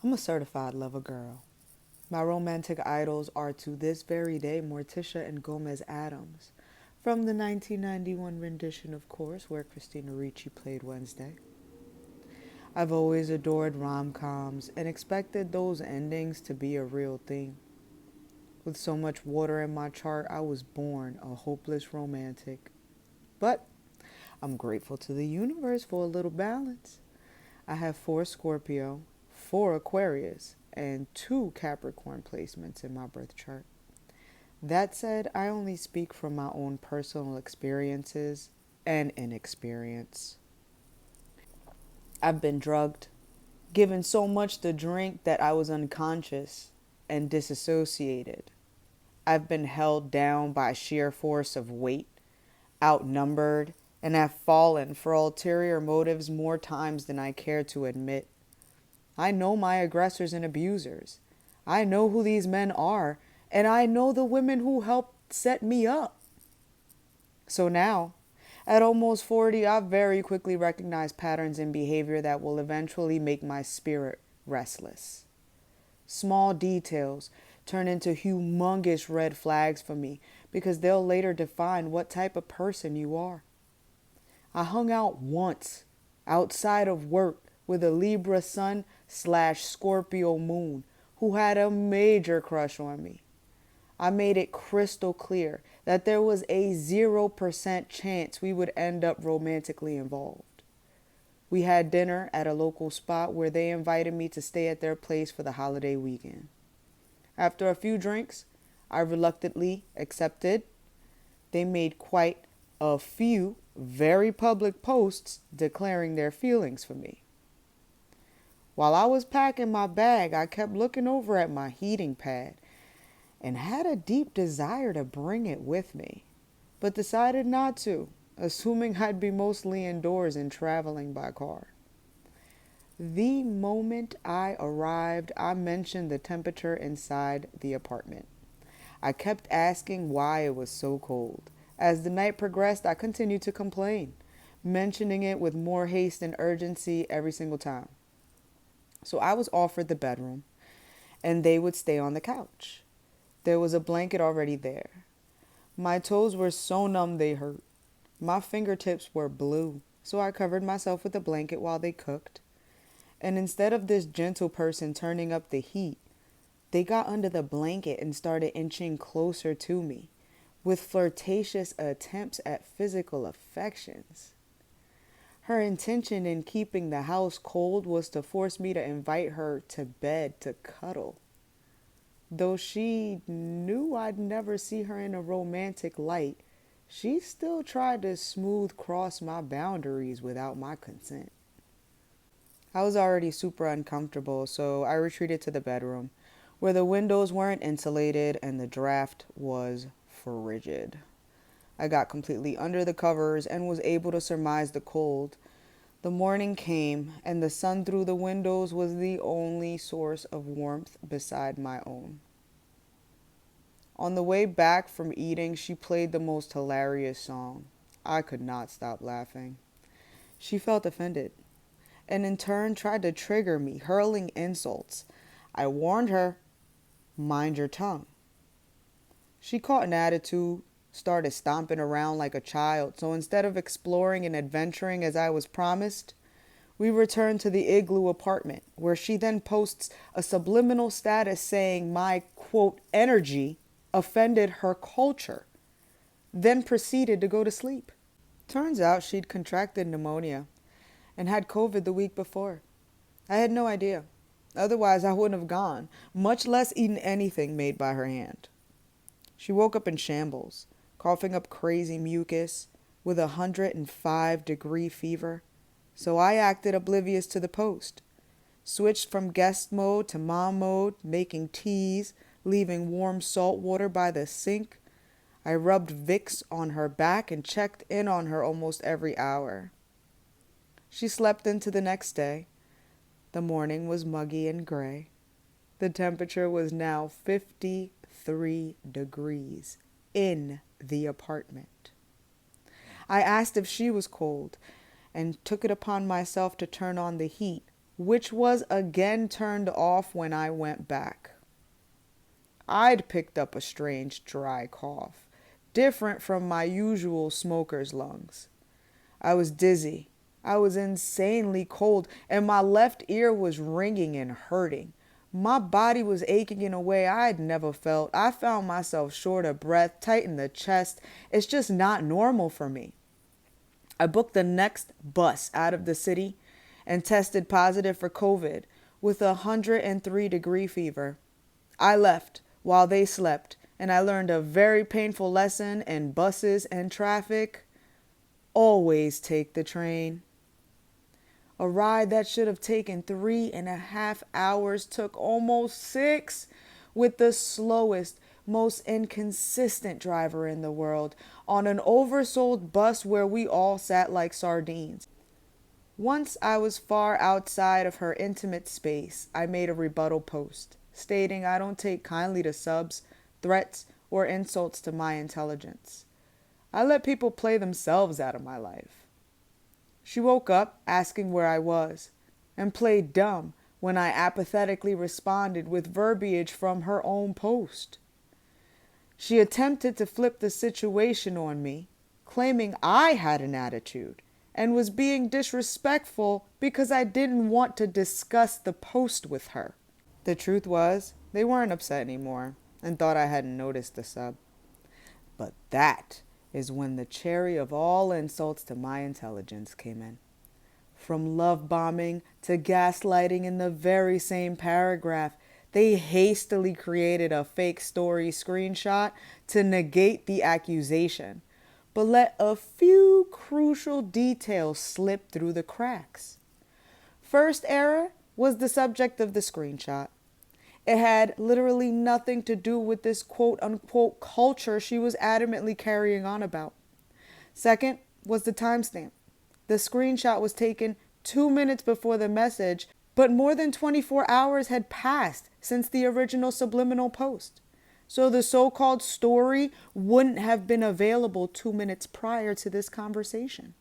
I'm a certified lover girl. My romantic idols are to this very day Morticia and Gomez Adams, from the 1991 rendition, of course, where Christina Ricci played Wednesday. I've always adored rom-coms and expected those endings to be a real thing. With so much water in my chart, I was born a hopeless romantic. But I'm grateful to the universe for a little balance. I have 4 Scorpio, 4 Aquarius, and 2 Capricorn placements in my birth chart. That said, I only speak from my own personal experiences and inexperience. I've been drugged, given so much to drink that I was unconscious and disassociated. I've been held down by sheer force of weight, outnumbered, and have fallen for ulterior motives more times than I care to admit. I know my aggressors and abusers. I know who these men are, and I know the women who helped set me up. So now, at almost 40, I very quickly recognize patterns in behavior that will eventually make my spirit restless. Small details turn into humongous red flags for me because they'll later define what type of person you are. I hung out once outside of work with a Libra sun / Scorpio moon who had a major crush on me. I made it crystal clear that there was a 0% chance we would end up romantically involved. We had dinner at a local spot where they invited me to stay at their place for the holiday weekend. After a few drinks, I reluctantly accepted. They made quite a few very public posts declaring their feelings for me. While I was packing my bag, I kept looking over at my heating pad and had a deep desire to bring it with me, but decided not to, assuming I'd be mostly indoors and traveling by car. The moment I arrived, I mentioned the temperature inside the apartment. I kept asking why it was so cold. As the night progressed, I continued to complain, mentioning it with more haste and urgency every single time. So I was offered the bedroom, and they would stay on the couch. There was a blanket already there. My toes were so numb they hurt. My fingertips were blue, so I covered myself with a blanket while they cooked. And instead of this gentle person turning up the heat, they got under the blanket and started inching closer to me, with flirtatious attempts at physical affections. Her intention in keeping the house cold was to force me to invite her to bed to cuddle. Though she knew I'd never see her in a romantic light, she still tried to smooth cross my boundaries without my consent. I was already super uncomfortable, so I retreated to the bedroom, where the windows weren't insulated and the draft was frigid. I got completely under the covers and was able to surmise the cold. The morning came, and the sun through the windows was the only source of warmth beside my own. On the way back from eating, she played the most hilarious song. I could not stop laughing. She felt offended, and in turn tried to trigger me, hurling insults. I warned her, mind your tongue. She caught an attitude, started stomping around like a child, so instead of exploring and adventuring as I was promised, we returned to the igloo apartment, where she then posts a subliminal status saying my, quote, energy offended her culture, then proceeded to go to sleep. Turns out she'd contracted pneumonia and had COVID the week before. I had no idea. Otherwise, I wouldn't have gone, much less eaten anything made by her hand. She woke up in shambles, coughing up crazy mucus with 105-degree fever. So I acted oblivious to the post, switched from guest mode to mom mode, making teas, leaving warm salt water by the sink. I rubbed Vicks on her back and checked in on her almost every hour. She slept into the next day. The morning was muggy and gray. The temperature was now 53 degrees in the apartment. I asked if she was cold and took it upon myself to turn on the heat which was again turned off when I went back. I'd picked up a strange dry cough, different from my usual smoker's lungs. I was dizzy. I was insanely cold, and my left ear was ringing and hurting. My body was aching in a way I'd never felt. I found myself short of breath, tight in the chest. It's just not normal for me. I booked the next bus out of the city and tested positive for COVID with a 103-degree fever. I left while they slept, and I learned a very painful lesson in buses and traffic. Always take the train. A ride that should have taken 3.5 hours took almost 6 with the slowest, most inconsistent driver in the world on an oversold bus where we all sat like sardines. Once I was far outside of her intimate space, I made a rebuttal post stating I don't take kindly to subs, threats, or insults to my intelligence. I let people play themselves out of my life. She woke up asking where I was and played dumb when I apathetically responded with verbiage from her own post. She attempted to flip the situation on me, claiming I had an attitude and was being disrespectful because I didn't want to discuss the post with her. The truth was, they weren't upset anymore and thought I hadn't noticed the sub. But that is when the cherry of all insults to my intelligence came in. From love bombing to gaslighting in the very same paragraph, they hastily created a fake story screenshot to negate the accusation, but let a few crucial details slip through the cracks. First error was the subject of the screenshot. It had literally nothing to do with this quote-unquote culture she was adamantly carrying on about. Second was the timestamp. The screenshot was taken 2 minutes before the message, but more than 24 hours had passed since the original subliminal post. So the so-called story wouldn't have been available 2 minutes prior to this conversation.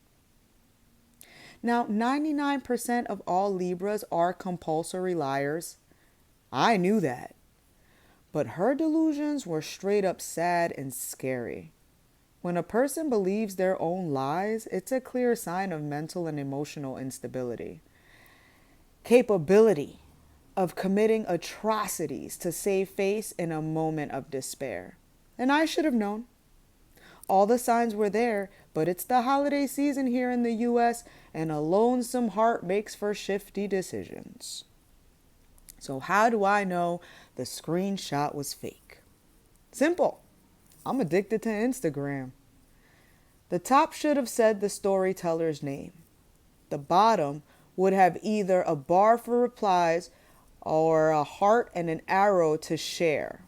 Now, 99% of all Libras are compulsory liars. I knew that. But her delusions were straight up sad and scary. When a person believes their own lies, it's a clear sign of mental and emotional instability. Capability of committing atrocities to save face in a moment of despair. And I should have known. All the signs were there, but it's the holiday season here in the U.S., and a lonesome heart makes for shifty decisions. So how do I know the screenshot was fake? Simple. I'm addicted to Instagram. The top should have said the storyteller's name. The bottom would have either a bar for replies or a heart and an arrow to share.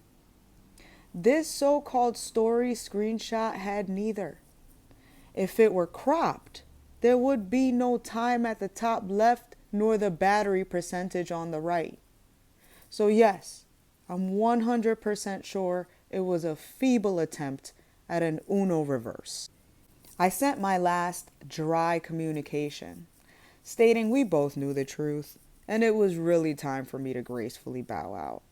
This so-called story screenshot had neither. If it were cropped, there would be no time at the top left nor the battery percentage on the right. So yes, I'm 100% sure it was a feeble attempt at an Uno reverse. I sent my last dry communication, stating we both knew the truth, and it was really time for me to gracefully bow out.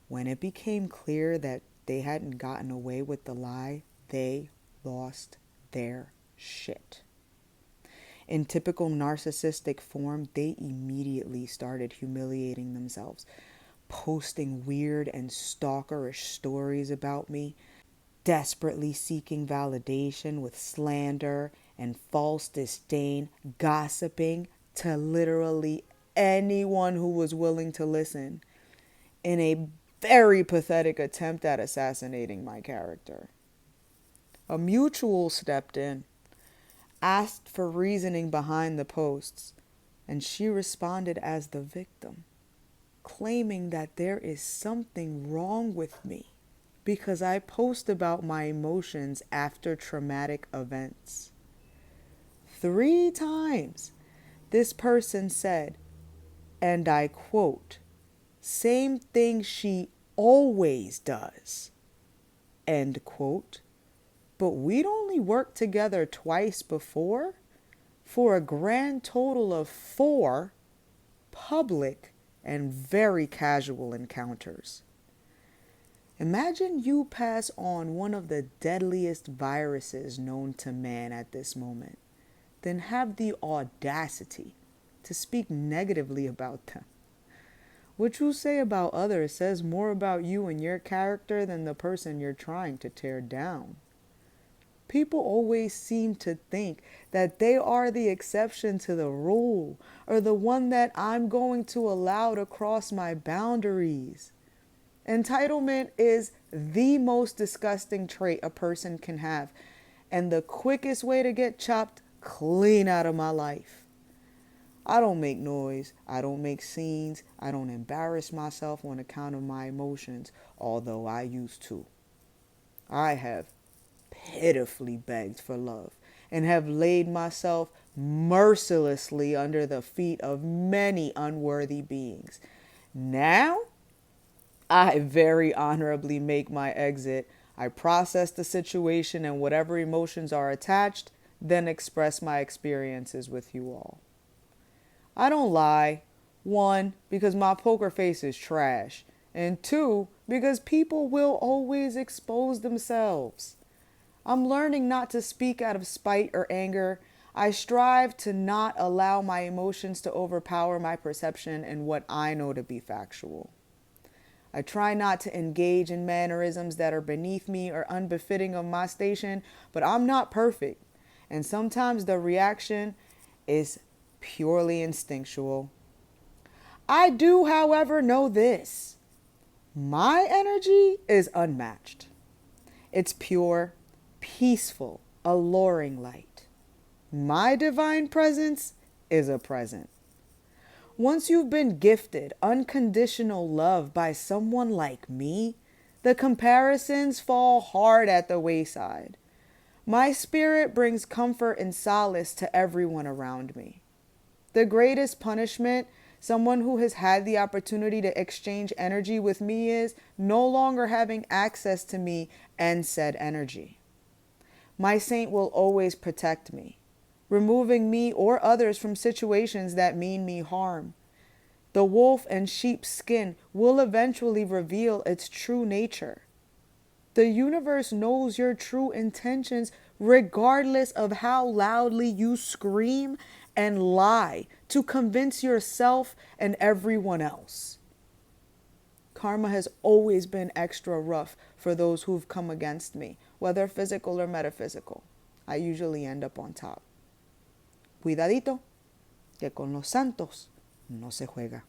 When it became clear that they hadn't gotten away with the lie, they lost their shit. In typical narcissistic form, they immediately started humiliating themselves, posting weird and stalkerish stories about me, desperately seeking validation with slander and false disdain, gossiping to literally anyone who was willing to listen, in a very pathetic attempt at assassinating my character. A mutual stepped in, asked for reasoning behind the posts, and she responded as the victim, claiming that there is something wrong with me because I post about my emotions after traumatic events. 3 times this person said, and I quote, "Same thing she always does," end quote. But we'd only worked together twice before for a grand total of 4 public and very casual encounters. Imagine you pass on one of the deadliest viruses known to man at this moment, then have the audacity to speak negatively about them. What you say about others says more about you and your character than the person you're trying to tear down. People always seem to think that they are the exception to the rule, or the one that I'm going to allow to cross my boundaries. Entitlement is the most disgusting trait a person can have, and the quickest way to get chopped clean out of my life. I don't make noise, I don't make scenes, I don't embarrass myself on account of my emotions, although I used to. I have pitifully begged for love and have laid myself mercilessly under the feet of many unworthy beings. Now, I very honorably make my exit. I process the situation and whatever emotions are attached, then express my experiences with you all. I don't lie. 1, because my poker face is trash. And 2, because people will always expose themselves. I'm learning not to speak out of spite or anger. I strive to not allow my emotions to overpower my perception and what I know to be factual. I try not to engage in mannerisms that are beneath me or unbefitting of my station, but I'm not perfect. And sometimes the reaction is purely instinctual. I do, however, know this. My energy is unmatched. It's pure, peaceful, alluring light. My divine presence is a present. Once you've been gifted unconditional love by someone like me, the comparisons fall hard at the wayside. My spirit brings comfort and solace to everyone around me. The greatest punishment someone who has had the opportunity to exchange energy with me is no longer having access to me and said energy. My saint will always protect me, removing me or others from situations that mean me harm. The wolf and sheep's skin will eventually reveal its true nature. The universe knows your true intentions regardless of how loudly you scream and lie to convince yourself and everyone else. Karma has always been extra rough for those who've come against me, whether physical or metaphysical. I usually end up on top. Cuidadito, que con los santos no se juega.